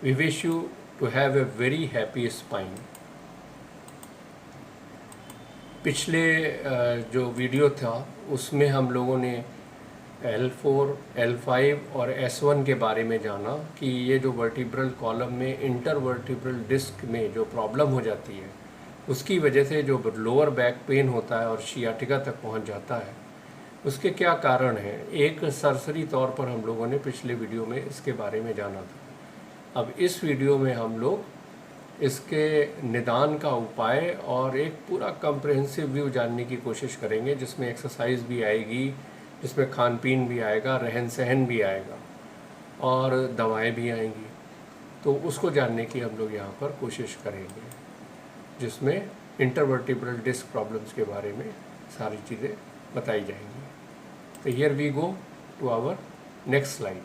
We wish you to have a very happy spine. पिछले जो video था उसमें हम लोगों ने L4, L5 और S1 के बारे में जाना कि ये जो वर्टिब्रल कॉलम में इंटरवर्टिब्रल डिस्क में जो प्रॉब्लम हो जाती है उसकी वजह से जो लोअर बैक पेन होता है और शियाटिका तक पहुंच जाता है, उसके क्या कारण हैं। एक सरसरी तौर पर हम लोगों ने पिछले वीडियो में इसके बारे में जाना था। अब इस वीडियो में हम लोग इसके निदान का उपाय और एक पूरा कम्प्रहेंसिव व्यू जानने की कोशिश करेंगे, जिसमें एक्सरसाइज भी आएगी, जिसमें खान पीन भी आएगा, रहन सहन भी आएगा और दवाएं भी आएंगी। तो उसको जानने की हम लोग यहाँ पर कोशिश करेंगे, जिसमें इंटरवर्टिब्रल डिस्क प्रॉब्लम्स के बारे में सारी चीज़ें बताई जाएंगी। तो here we go to our next slide.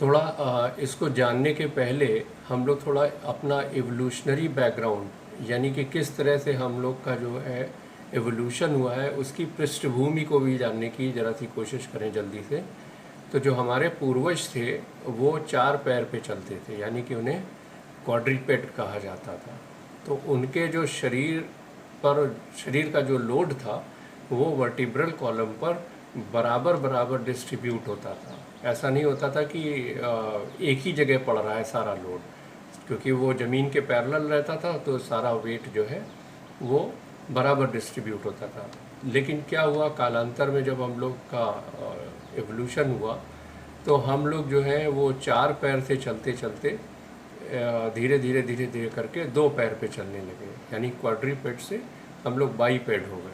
थोड़ा इसको जानने के पहले हम लोग थोड़ा अपना एवोल्यूशनरी बैकग्राउंड, यानी कि किस तरह से हम लोग का जो है एवोल्यूशन हुआ है, उसकी पृष्ठभूमि को भी जानने की ज़रा सी कोशिश करें जल्दी से। तो जो हमारे पूर्वज थे वो 4 पैर पे चलते थे, यानी कि उन्हें क्वाड्रीपेड कहा जाता था। तो उनके जो शरीर का जो लोड था वो वर्टिब्रल कॉलम पर बराबर बराबर डिस्ट्रीब्यूट होता था। ऐसा नहीं होता था कि एक ही जगह पड़ रहा है सारा लोड, क्योंकि वो ज़मीन के पैरेलल रहता था तो सारा वेट जो है वो बराबर डिस्ट्रीब्यूट होता था। लेकिन क्या हुआ, कालांतर में जब हम लोग का एवोल्यूशन हुआ तो हम लोग जो है वो 4 पैर से चलते चलते धीरे धीरे धीरे धीरे करके 2 पैर पे चलने लगे, यानी क्वाड्रीपेड से हम लोग बाईपेड हो गए।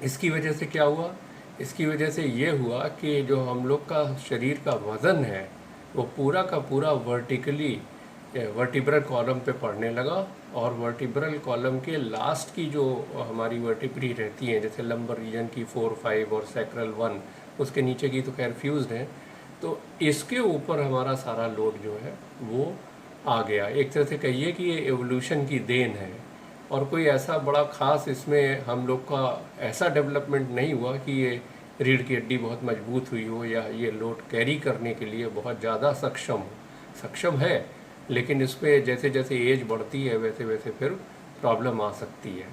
इसकी वजह से क्या हुआ, इसकी वजह से ये हुआ कि जो हम लोग का शरीर का वज़न है वो पूरा का पूरा वर्टिब्रल कॉलम पे पड़ने लगा, और वर्टिब्रल कॉलम के लास्ट की जो हमारी वर्टिब्री रहती हैं, जैसे लंबर रीजन की 4, 5 और सैक्रल 1, उसके नीचे की तो खैर फ्यूज्ड है, तो इसके ऊपर हमारा सारा लोड जो है वो आ गया। एक तरह से कहिए कि ये एवोल्यूशन की देन है, और कोई ऐसा बड़ा ख़ास इसमें हम लोग का ऐसा डेवलपमेंट नहीं हुआ कि ये रीढ़ की हड्डी बहुत मजबूत हुई हो या ये लोड कैरी करने के लिए बहुत ज़्यादा सक्षम है, लेकिन इसमें जैसे जैसे एज बढ़ती है वैसे वैसे फिर प्रॉब्लम आ सकती है।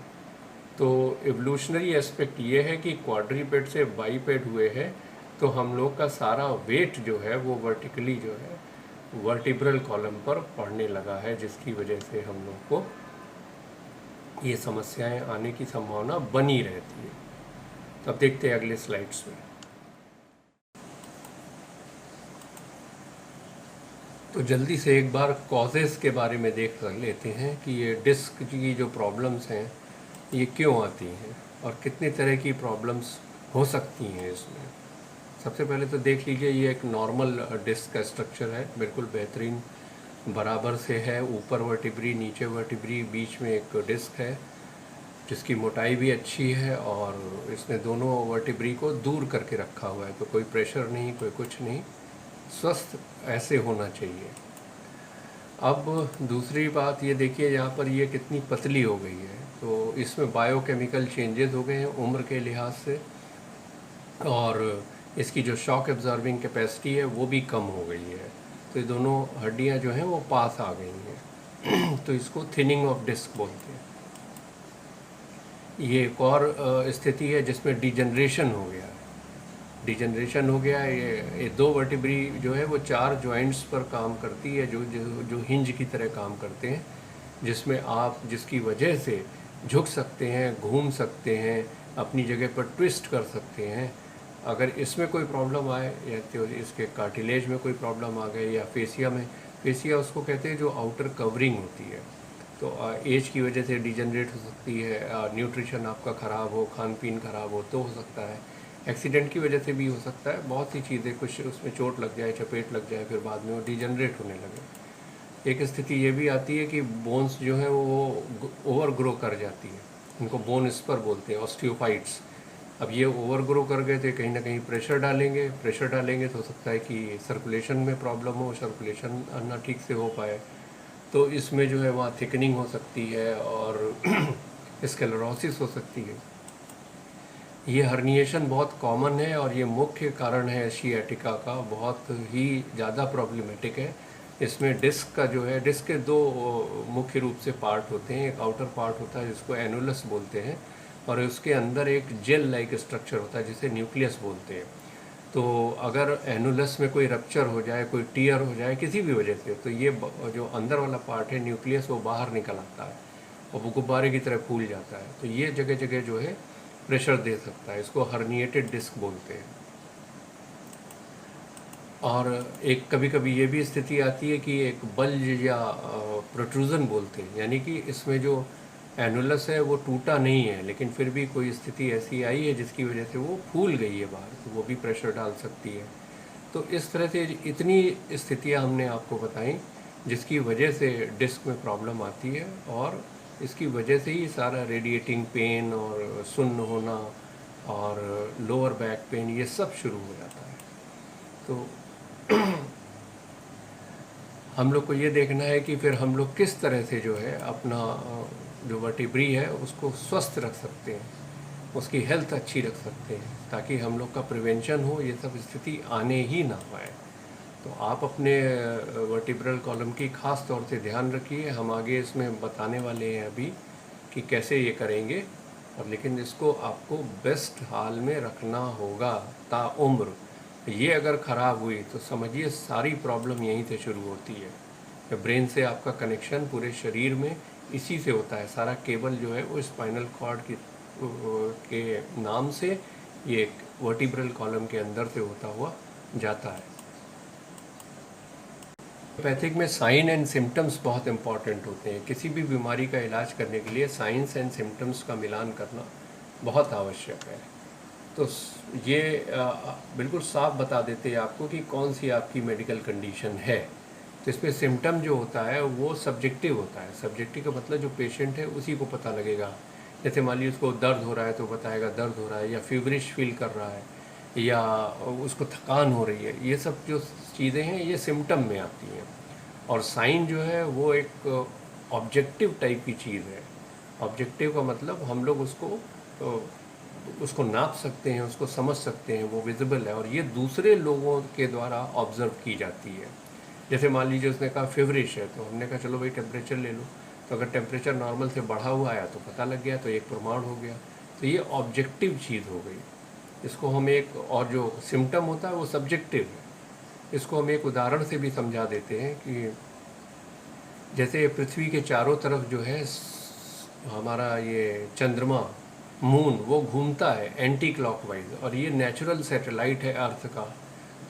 तो एवोल्यूशनरी एस्पेक्ट ये है कि क्वाड्रीपेड से बाईपेड हुए हैं तो हम लोग का सारा वेट जो है वो वर्टिकली जो है वर्टिब्रल कॉलम पर पड़ने लगा है, जिसकी वजह से हम लोग को ये समस्याएं आने की संभावना बनी रहती है। तो अब देखते हैं अगले स्लाइड्स में। तो जल्दी से एक बार कॉजेज़ के बारे में देख लेते हैं कि ये डिस्क की जो प्रॉब्लम्स हैं ये क्यों आती हैं और कितने तरह की प्रॉब्लम्स हो सकती हैं इसमें। सबसे पहले तो देख लीजिए, ये एक नॉर्मल डिस्क का स्ट्रक्चर है, बिल्कुल बेहतरीन बराबर से है, ऊपर वर्टिब्री नीचे वर्टिब्री, बीच में एक डिस्क है जिसकी मोटाई भी अच्छी है, और इसने दोनों वर्टिब्री को दूर करके रखा हुआ है, तो कोई प्रेशर नहीं, कोई कुछ नहीं, स्वस्थ ऐसे होना चाहिए। अब दूसरी बात ये देखिए, यहाँ पर ये कितनी पतली हो गई है, तो इसमें बायोकेमिकल चेंजेस हो गए हैं उम्र के लिहाज से, और इसकी जो शॉक एब्जॉर्बिंग कैपेसिटी है वो भी कम हो गई है। तो ये दोनों हड्डियाँ जो हैं वो पास आ गई हैं तो इसको थिनिंग ऑफ डिस्क बोलते हैं। ये एक और स्थिति है जिसमें डिजनरेशन हो गया है। ये 2 वर्टिब्री जो है वो 4 जॉइंट्स पर काम करती है, जो हिंज की तरह काम करते हैं, जिसमें आप जिसकी वजह से झुक सकते हैं, घूम सकते हैं, अपनी जगह पर ट्विस्ट कर सकते हैं। अगर इसमें कोई प्रॉब्लम आए या तो इसके कार्टिलेज में कोई प्रॉब्लम आ गई, या फेसिया उसको कहते हैं जो आउटर कवरिंग होती है, तो एज की वजह से डिजनरेट हो सकती है, न्यूट्रिशन आपका ख़राब हो, खान पीन ख़राब हो तो हो सकता है, एक्सीडेंट की वजह से भी हो सकता है, बहुत सी चीज़ें, कुछ उसमें चोट लग जाए, चपेट लग जाए, फिर बाद में वो डिजनरेट होने लगे। एक स्थिति ये भी आती है कि बोन्स जो है वो ओवर ग्रो कर जाती है, इनको बोन स्पर बोलते हैं, ऑस्टियोफाइट्स। अब ये ओवर ग्रो कर गए थे, कहीं ना कहीं प्रेशर डालेंगे तो हो सकता है कि सर्कुलेशन में प्रॉब्लम हो, सर्कुलेशन ना ठीक से हो पाए, तो इसमें जो है वहाँ थिकनिंग हो सकती है और स्क्लेरोसिस हो सकती है। ये हर्निएशन बहुत कॉमन है और ये मुख्य कारण है सियाटिका का, बहुत ही ज़्यादा प्रॉब्लमेटिक है। इसमें डिस्क का जो है, डिस्क के दो मुख्य रूप से पार्ट होते हैं। एक आउटर पार्ट होता है जिसको एनुलस बोलते हैं, और उसके अंदर एक जेल लाइक स्ट्रक्चर होता है जिसे न्यूक्लियस बोलते हैं। तो अगर एनुलस में कोई रप्चर हो जाए, कोई टीयर हो जाए किसी भी वजह से, तो ये जो अंदर वाला पार्ट है न्यूक्लियस, वो बाहर निकल आता है और वो गुब्बारे की तरह फूल जाता है। तो ये जगह जगह जो है प्रेशर दे सकता है, इसको हर्निएटेड डिस्क बोलते हैं। और एक कभी कभी ये भी स्थिति आती है कि एक बल्ज या प्रोट्रूजन बोलते हैं, यानी कि इसमें जो एनुलस है वो टूटा नहीं है, लेकिन फिर भी कोई स्थिति ऐसी आई है जिसकी वजह से वो फूल गई है बाहर, तो वो भी प्रेशर डाल सकती है। तो इस तरह से इतनी स्थितियां हमने आपको बताई जिसकी वजह से डिस्क में प्रॉब्लम आती है, और इसकी वजह से ही सारा रेडिएटिंग पेन और सुन्न होना और लोअर बैक पेन ये सब शुरू हो जाता है। तो हम लोग को ये देखना है कि फिर हम लोग किस तरह से जो है अपना जो वर्टिब्री है उसको स्वस्थ रख सकते हैं, उसकी हेल्थ अच्छी रख सकते हैं, ताकि हम लोग का प्रिवेंशन हो, ये सब स्थिति आने ही ना पाए। तो आप अपने वर्टिब्रल कॉलम की खास तौर से ध्यान रखिए। हम आगे इसमें बताने वाले हैं अभी कि कैसे ये करेंगे, और लेकिन इसको आपको बेस्ट हाल में रखना होगा ताउम्र। ये अगर ख़राब हुई तो समझिए सारी प्रॉब्लम यहीं से शुरू होती है। ब्रेन से आपका कनेक्शन पूरे शरीर में इसी से होता है। सारा केबल जो है वो स्पाइनल कॉर्ड के नाम से ये वर्टिब्रल कॉलम के अंदर से होता हुआ जाता है। एलोपैथिक में साइन एंड सिम्टम्स बहुत इंपॉर्टेंट होते हैं। किसी भी बीमारी का इलाज करने के लिए साइंस एंड सिम्टम्स का मिलान करना बहुत आवश्यक है। तो ये बिल्कुल साफ बता देते हैं आपको कि कौन सी आपकी मेडिकल कंडीशन है। तो इसमें सिम्टम जो होता है वो सब्जेक्टिव होता है। सब्जेक्टिव का मतलब जो पेशेंट है उसी को पता लगेगा। जैसे मान लीजिए उसको दर्द हो रहा है तो बताएगा दर्द हो रहा है, या फीवरिश फील कर रहा है, या उसको थकान हो रही है। ये सब जो चीज़ें हैं ये सिम्टम में आती हैं। और साइन जो है वो एक ऑब्जेक्टिव टाइप की चीज़ है। ऑब्जेक्टिव का मतलब हम लोग उसको नाप सकते हैं, उसको समझ सकते हैं, वो विजिबल है, और ये दूसरे लोगों के द्वारा ऑब्जर्व की जाती है। जैसे मान लीजिए उसने कहा फेवरिश है, तो हमने कहा चलो भाई टेम्परेचर ले लो, तो अगर टेम्परेचर नॉर्मल से बढ़ा हुआ आया तो पता लग गया, तो एक प्रमाण हो गया। तो ये ऑब्जेक्टिव चीज़ हो गई। इसको हम एक, और जो सिम्टम होता है वो सब्जेक्टिव है। इसको हम एक उदाहरण से भी समझा देते हैं कि जैसे पृथ्वी के चारों तरफ जो है हमारा ये चंद्रमा, मून, वो घूमता है एंटी क्लॉकवाइज, और ये नेचुरल सैटेलाइट है अर्थ का।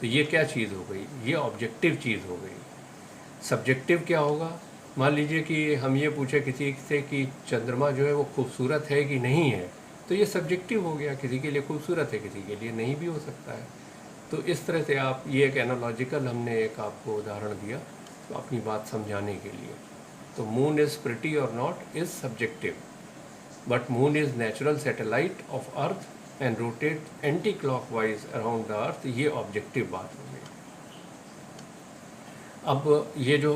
तो ये क्या चीज़ हो गई? ये ऑब्जेक्टिव चीज़ हो गई। सब्जेक्टिव क्या होगा? मान लीजिए कि हम ये पूछे किसी से कि चंद्रमा जो है वो खूबसूरत है कि नहीं है, तो ये सब्जेक्टिव हो गया। किसी के लिए खूबसूरत है, किसी के लिए नहीं भी हो सकता है। तो इस तरह से आप, ये एक एनालॉजिकल हमने एक आपको उदाहरण दिया तो अपनी बात समझाने के लिए। तो मून इज़ प्रिटी और not is subjective, but moon is natural satellite of earth and rotate anti clockwise around the earth. ये ऑब्जेक्टिव बात हो गई। अब ये जो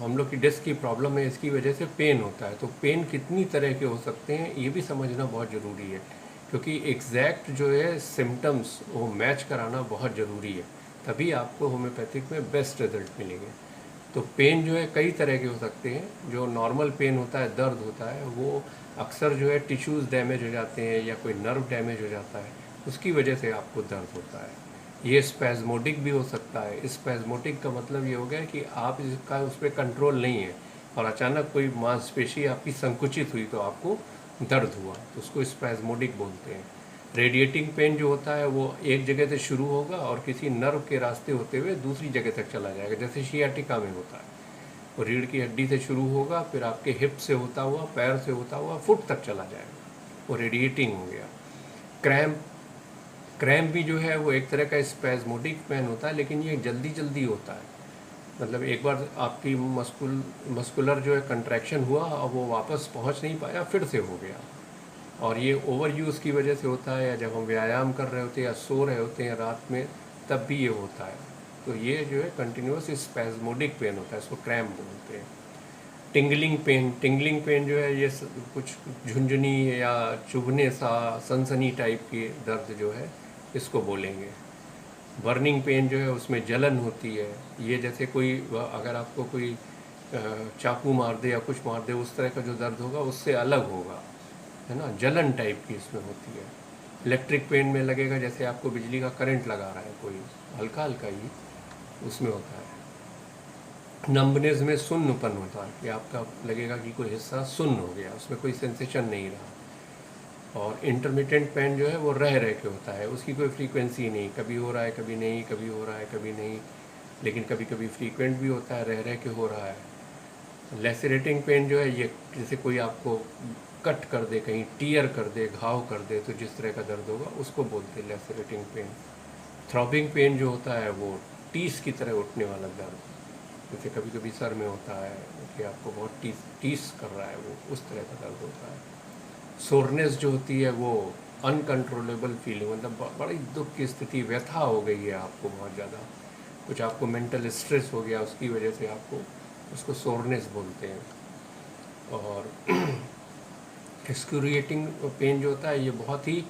हम लोग की डिस्क की प्रॉब्लम है, इसकी वजह से पेन होता है। तो पेन कितनी तरह के हो सकते हैं ये भी समझना बहुत ज़रूरी है, क्योंकि एग्जैक्ट जो है सिम्टम्स वो मैच कराना बहुत ज़रूरी है, तभी आपको होम्योपैथिक में बेस्ट रिजल्ट मिलेंगे। तो पेन जो है कई तरह के हो सकते हैं। जो नॉर्मल पेन होता है, दर्द होता है, वो अक्सर जो है टिश्यूज़ डैमेज हो जाते हैं या कोई नर्व डैमेज हो जाता है, उसकी वजह से आपको दर्द होता है। ये स्पैज़मोडिक भी हो सकता है। स्पैज़मोडिक का मतलब ये हो गया कि आप इसका उस पर कंट्रोल नहीं है और अचानक कोई मांसपेशी आपकी संकुचित हुई तो आपको दर्द हुआ, तो उसको स्पैज़मोडिक बोलते हैं। रेडिएटिंग पेन जो होता है वो एक जगह से शुरू होगा और किसी नर्व के रास्ते होते हुए दूसरी जगह तक चला जाएगा, जैसे शियाटिका में होता है। वो रीढ़ की हड्डी से शुरू होगा, फिर आपके हिप से होता हुआ, पैर से होता हुआ फुट तक चला जाएगा, वो रेडिएटिंग हो गया। क्रैम्प, क्रैम्प भी जो है वो एक तरह का स्पैज़मोडिक पेन होता है, लेकिन ये जल्दी जल्दी होता है। मतलब एक बार आपकी मस्कुलर जो है कंट्रैक्शन हुआ और वो वापस पहुंच नहीं पाया, फिर से हो गया। और ये ओवर यूज़ की वजह से होता है, या जब हम व्यायाम कर रहे होते हैं या सो रहे होते हैं रात में, तब भी ये होता है। तो ये जो है कंटिन्यूस स्पैज़मोडिक पेन होता है, इसको क्रैम्प बोलते हैं। टिंगलिंग पेन जो है ये कुछ झुंझुनी या चुभने सा सनसनी टाइप की दर्द जो है इसको बोलेंगे। बर्निंग पेन जो है उसमें जलन होती है, ये जैसे कोई अगर आपको कोई चाकू मार दे या कुछ मार दे उस तरह का जो दर्द होगा उससे अलग होगा, है ना, जलन टाइप की इसमें होती है। इलेक्ट्रिक पेन में लगेगा जैसे आपको बिजली का करंट लगा रहा है कोई, हल्का हल्का ही उसमें होता है। नंबनेस में सुन्नपन होता है कि आपका लगेगा कि कोई हिस्सा सुन्न हो गया, उसमें कोई सेंसेशन नहीं रहा। और इंटरमिटेंट पेन जो है वो रह के होता है, उसकी कोई फ्रीक्वेंसी नहीं, कभी हो रहा है कभी नहीं, कभी हो रहा है कभी नहीं, लेकिन कभी कभी फ्रीक्वेंट भी होता है, रह के हो रहा है। लेसरेटिंग पेन जो है ये जैसे कोई आपको कट कर दे, कहीं टीयर कर दे, घाव कर दे, तो जिस तरह का दर्द होगा उसको बोलते हैं लेसरेटिंग पेन। थ्रॉबिंग पेन जो होता है वो टीस की तरह उठने वाला दर्द, जैसे कभी कभी सर में होता है कि आपको बहुत टीस कर रहा है, वो उस तरह का दर्द होता है। सोरनेस जो होती है वो अनकंट्रोलेबल फीलिंग, मतलब बड़ी दुख की स्थिति, व्यथा हो गई है आपको बहुत ज़्यादा, कुछ आपको मेंटल स्ट्रेस हो गया उसकी वजह से आपको, उसको सोरनेस बोलते हैं। और एक्सक्रूएटिंग पेन जो होता है ये बहुत ही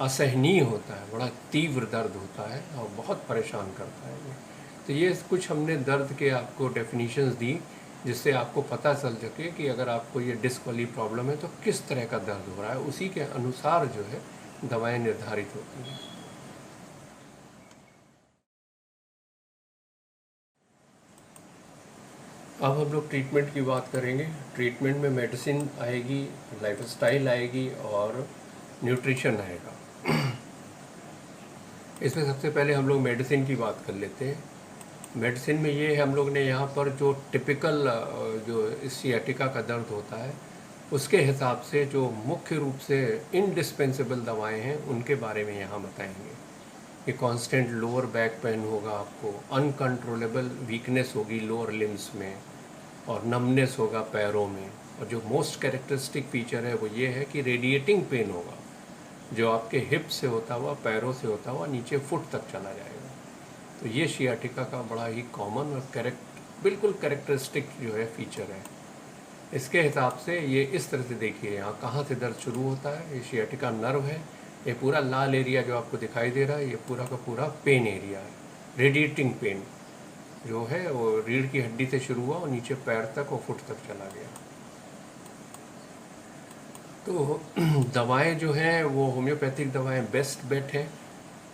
असहनीय होता है, बड़ा तीव्र दर्द होता है और बहुत परेशान करता है ये। तो ये कुछ हमने दर्द के आपको डेफिनेशंस दी जिससे आपको पता चल सके कि अगर आपको ये डिस्क वाली प्रॉब्लम है तो किस तरह का दर्द हो रहा है, उसी के अनुसार जो है दवाएं निर्धारित होती हैं। अब हम लोग ट्रीटमेंट की बात करेंगे। ट्रीटमेंट में मेडिसिन आएगी, लाइफस्टाइल आएगी और न्यूट्रिशन आएगा। इसमें सबसे पहले हम लोग मेडिसिन की बात कर लेते हैं। मेडिसिन में ये है, हम लोग ने यहाँ पर जो टिपिकल जो सियाटिका का दर्द होता है उसके हिसाब से जो मुख्य रूप से इंडिस्पेंसेबल दवाएं हैं उनके बारे में यहाँ बताएंगे। कि कांस्टेंट लोअर बैक पेन होगा, आपको अनकंट्रोलेबल वीकनेस होगी लोअर लिम्स में, और नमनेस होगा पैरों में, और जो मोस्ट कैरेक्टरिस्टिक फीचर है वो ये है कि रेडिएटिंग पेन होगा जो आपके हिप से होता हुआ, पैरों से होता हुआ नीचे फुट तक चला जाएगा। तो ये सियाटिका का बड़ा ही कॉमन और बिल्कुल कैरेक्टरिस्टिक जो है फीचर है। इसके हिसाब से ये इस तरह से देखिए, यहाँ कहाँ से दर्द शुरू होता है, ये सियाटिका नर्व है, ये पूरा लाल एरिया जो आपको दिखाई दे रहा है ये पूरा का पूरा पेन एरिया है। रेडिएटिंग पेन जो है वो रीढ़ की हड्डी से शुरू हुआ और नीचे पैर तक और फुट तक चला गया। तो दवाएं जो हैं वो होम्योपैथिक दवाएं बेस्ट बेट हैं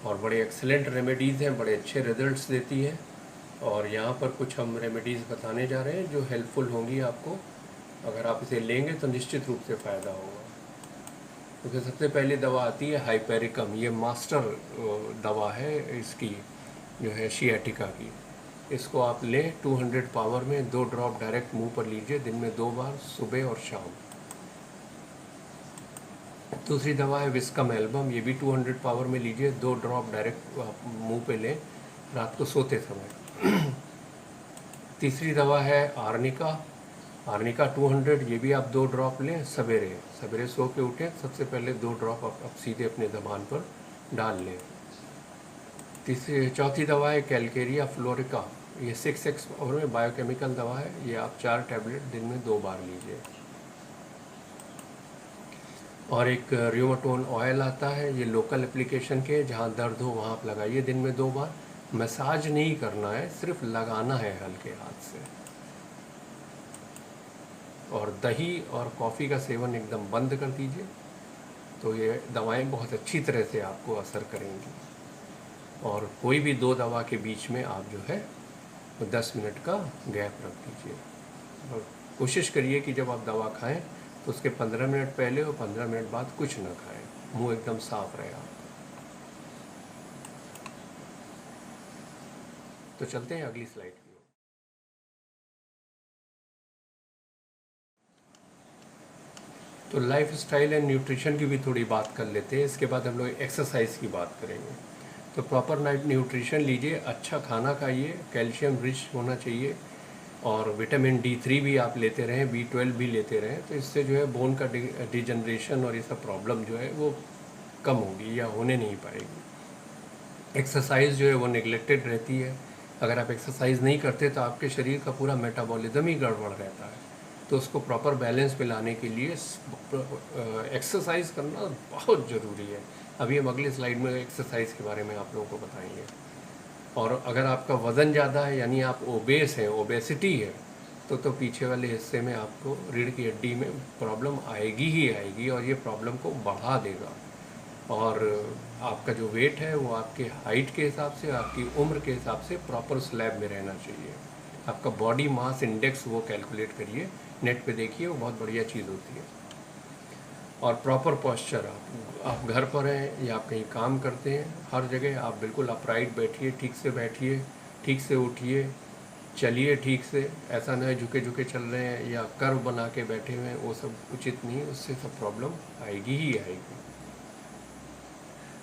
और बड़े एक्सेलेंट रेमेडीज़ हैं, बड़े अच्छे रिजल्ट्स देती हैं। और यहाँ पर कुछ हम रेमेडीज़ बताने जा रहे हैं जो हेल्पफुल होंगी आपको, अगर आप इसे लेंगे तो निश्चित रूप से फ़ायदा होगा। क्योंकि सबसे पहले दवा आती है हाइपेरिकम, ये मास्टर दवा है इसकी जो है सियाटिका की। इसको आप लें 200 पावर में, 2 ड्रॉप डायरेक्ट मुंह पर लीजिए, दिन में 2 बार, सुबह और शाम। दूसरी दवा है विस्कम एल्बम, ये भी 200 पावर में लीजिए, 2 ड्रॉप डायरेक्ट आप मुंह पे लें रात को सोते समय। तीसरी दवा है आर्निका, आर्निका 200, ये भी आप 2 ड्रॉप लें सवेरे सवेरे सो के उठें, सबसे पहले 2 ड्रॉप आप सीधे अपने ज़बान पर डाल लें। चौथी दवा है कैलकेरिया फ्लोरिका, ये 6x पावर में बायोकेमिकल दवा है, ये आप 4 टैबलेट दिन में 2 बार लीजिए। और एक रियोमाटोन ऑयल आता है, ये लोकल एप्लीकेशन के, जहाँ दर्द हो वहाँ आप लगाइए दिन में 2 बार। मसाज नहीं करना है, सिर्फ लगाना है हल्के हाथ से। और दही और कॉफ़ी का सेवन एकदम बंद कर दीजिए, तो ये दवाएं बहुत अच्छी तरह से आपको असर करेंगी। और कोई भी 2 दवा के बीच में आप जो है वो 10 मिनट का गैप रख दीजिए। और कोशिश करिए कि जब आप दवा खाएं तो उसके 15 मिनट पहले और 15 मिनट बाद कुछ ना खाएं, मुंह एकदम साफ रहे आपका। तो चलते हैं अगली स्लाइड की ओर। तो लाइफ स्टाइल एंड न्यूट्रिशन की भी थोड़ी बात कर लेते हैं, इसके बाद हम लोग एक्सरसाइज की बात करेंगे। तो प्रॉपर नाइट न्यूट्रिशन लीजिए, अच्छा खाना खाइए, कैल्शियम रिच होना चाहिए, और विटामिन D3 भी आप लेते रहें, B12 भी लेते रहें, तो इससे जो है बोन का डिजनरेशन और ये सब प्रॉब्लम जो है वो कम होगी या होने नहीं पाएगी। एक्सरसाइज जो है वो नेग्लेक्टेड रहती है, अगर आप एक्सरसाइज नहीं करते तो आपके शरीर का पूरा मेटाबॉलिज्म ही गड़बड़ रहता है, तो उसको प्रॉपर बैलेंस में लाने के लिए एक्सरसाइज करना बहुत ज़रूरी है। अभी हम अगले स्लाइड में एक्सरसाइज के बारे में आप लोगों को बताएंगे। और अगर आपका वज़न ज़्यादा है यानी आप ओबेस हैं, ओबेसिटी है, तो पीछे वाले हिस्से में आपको रीढ़ की हड्डी में प्रॉब्लम आएगी ही आएगी और ये प्रॉब्लम को बढ़ा देगा। और आपका जो वेट है वो आपके हाइट के हिसाब से, आपकी उम्र के हिसाब से प्रॉपर स्लैब में रहना चाहिए। आपका बॉडी मास इंडेक्स वो कैलकुलेट करिए, नेट पे देखिए, वो बहुत बढ़िया चीज़ होती है। और प्रॉपर पोस्चर, आप घर पर हैं या आप कहीं काम करते हैं, हर जगह आप बिल्कुल अपराइट बैठिए, ठीक से बैठिए, ठीक से उठिए, चलिए ठीक से। ऐसा ना है झुके झुके चल रहे हैं या कर्व बना के बैठे हुए हैं, वो सब उचित नहीं, उससे सब प्रॉब्लम आएगी ही आएगी।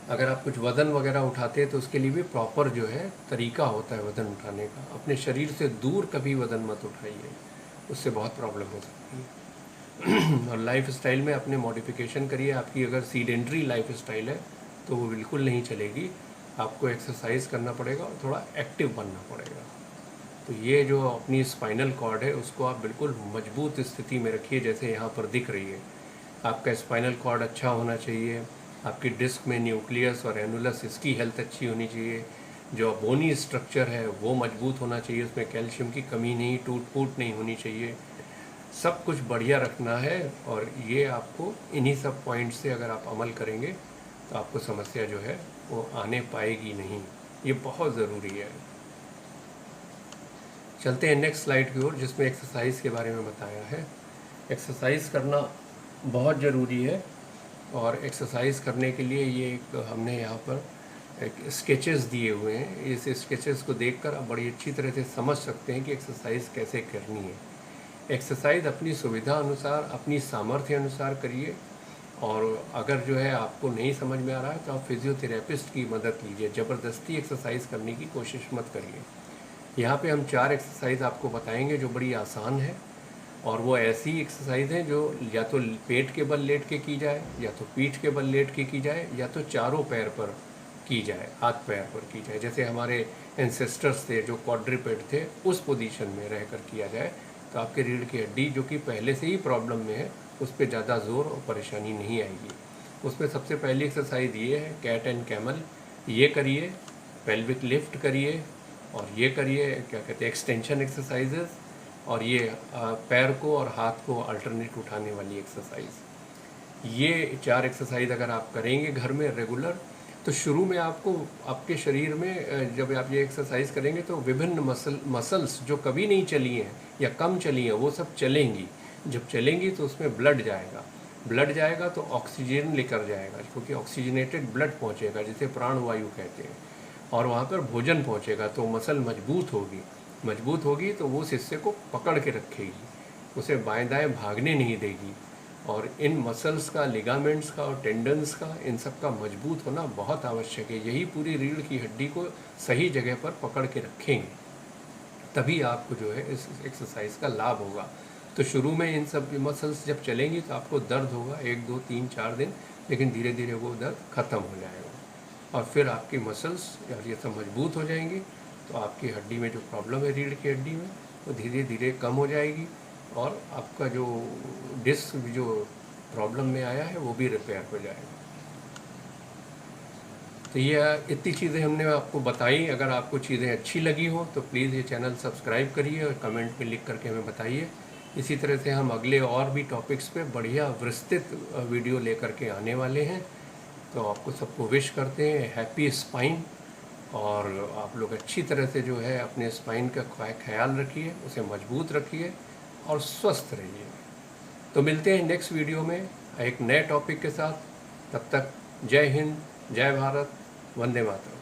अगर आप कुछ वज़न वगैरह उठाते हैं तो उसके लिए भी प्रॉपर जो है तरीका होता है वज़न उठाने का। अपने शरीर से दूर कभी वज़न मत उठाइए, उससे बहुत प्रॉब्लम हो सकती है। और लाइफ स्टाइल में अपने मॉडिफिकेशन करिए। आपकी अगर सीडेंट्री लाइफ स्टाइल है तो वो बिल्कुल नहीं चलेगी, आपको एक्सरसाइज करना पड़ेगा और थोड़ा एक्टिव बनना पड़ेगा। तो ये जो अपनी स्पाइनल कॉर्ड है उसको आप बिल्कुल मजबूत स्थिति में रखिए, जैसे यहाँ पर दिख रही है। आपका स्पाइनल कॉर्ड अच्छा होना चाहिए, आपकी डिस्क में न्यूक्लियस और एनुलस इसकी हेल्थ अच्छी होनी चाहिए, जो बोनी स्ट्रक्चर है वो मजबूत होना चाहिए, उसमें कैल्शियम की कमी नहीं, टूट फूट नहीं होनी चाहिए, सब कुछ बढ़िया रखना है। और ये आपको इन्हीं सब पॉइंट से अगर आप अमल करेंगे तो आपको समस्या जो है वो आने पाएगी नहीं। ये बहुत ज़रूरी है। चलते हैं नेक्स्ट स्लाइड की ओर, जिसमें एक्सरसाइज के बारे में बताया है। एक्सरसाइज करना बहुत ज़रूरी है और एक्सरसाइज करने के लिए ये एक हमने यहाँ पर एक स्केचेस दिए हुए हैं। इस स्केचेस को देखकर आप बड़ी अच्छी तरह से समझ सकते हैं कि एक्सरसाइज कैसे करनी है। एक्सरसाइज अपनी सुविधा अनुसार, अपनी सामर्थ्य अनुसार करिए। और अगर जो है आपको नहीं समझ में आ रहा है तो आप फिजियोथेरेपिस्ट की मदद लीजिए, ज़बरदस्ती एक्सरसाइज करने की कोशिश मत करिए। यहाँ पे हम 4 एक्सरसाइज आपको बताएंगे जो बड़ी आसान है, और वो ऐसी एक्सरसाइज हैं जो या तो पेट के बल लेट के की जाए, या तो पीठ के बल लेट के की जाए, या तो चारों पैर पर की जाए, हाथ पैर पर की जाए। जैसे हमारे एंसेस्टर्स थे जो क्वाड्रीपेड थे, उस पोजीशन में रहकर किया जाए तो आपके रीढ़ की हड्डी जो कि पहले से ही प्रॉब्लम में है उस पर ज़्यादा जोर और परेशानी नहीं आएगी। उसमें सबसे पहली एक्सरसाइज ये है कैट एंड कैमल। ये करिए, पेल्विक लिफ्ट करिए, और ये करिए क्या कहते हैं एक्सटेंशन एक्सरसाइजेस, और ये पैर को और हाथ को अल्टरनेट उठाने वाली एक्सरसाइज। ये 4 एक्सरसाइज अगर आप करेंगे घर में रेगुलर, तो शुरू में आपको आपके शरीर में जब आप ये एक्सरसाइज करेंगे तो विभिन्न मसल्स जो कभी नहीं चली हैं या कम चली हैं वो सब चलेंगी। जब चलेंगी तो उसमें ब्लड जाएगा तो ऑक्सीजन लेकर जाएगा, क्योंकि ऑक्सीजनेटेड ब्लड पहुँचेगा जिसे प्राणवायु कहते हैं, और वहाँ पर भोजन पहुँचेगा तो मसल मजबूत होगी तो वो उस हिस्से को पकड़ के रखेगी, उसे बाएं दाएं भागने नहीं देगी। और इन मसल्स का, लिगामेंट्स का और टेंडन्स का, इन सब का मजबूत होना बहुत आवश्यक है। यही पूरी रीढ़ की हड्डी को सही जगह पर पकड़ के रखेंगे, तभी आपको जो है इस एक्सरसाइज का लाभ होगा। तो शुरू में इन सब मसल्स जब चलेंगी तो आपको दर्द होगा 1, 2, 3, 4 दिन, लेकिन धीरे धीरे वो दर्द ख़त्म हो जाएगा और फिर आपकी मसल्स और ये सब मजबूत हो जाएंगी, तो आपकी हड्डी में जो प्रॉब्लम है रीढ़ की हड्डी में वो धीरे धीरे कम हो जाएगी और आपका जो डिस्क जो प्रॉब्लम में आया है वो भी रिपेयर हो जाएगा। तो ये इतनी चीज़ें हमने आपको बताई। अगर आपको चीज़ें अच्छी लगी हो तो प्लीज़ ये चैनल सब्सक्राइब करिए और कमेंट में लिख करके हमें बताइए। इसी तरह से हम अगले और भी टॉपिक्स पे बढ़िया विस्तृत वीडियो लेकर के आने वाले हैं। तो आपको सबको विश करते हैं हैप्पी स्पाइन, और आप लोग अच्छी तरह से जो है अपने स्पाइन का ख्याल रखिए, उसे मजबूत रखिए और स्वस्थ रहिए। तो मिलते हैं नेक्स्ट वीडियो में एक नए टॉपिक के साथ। तब तक जय हिंद, जय भारत, वंदे मातरम।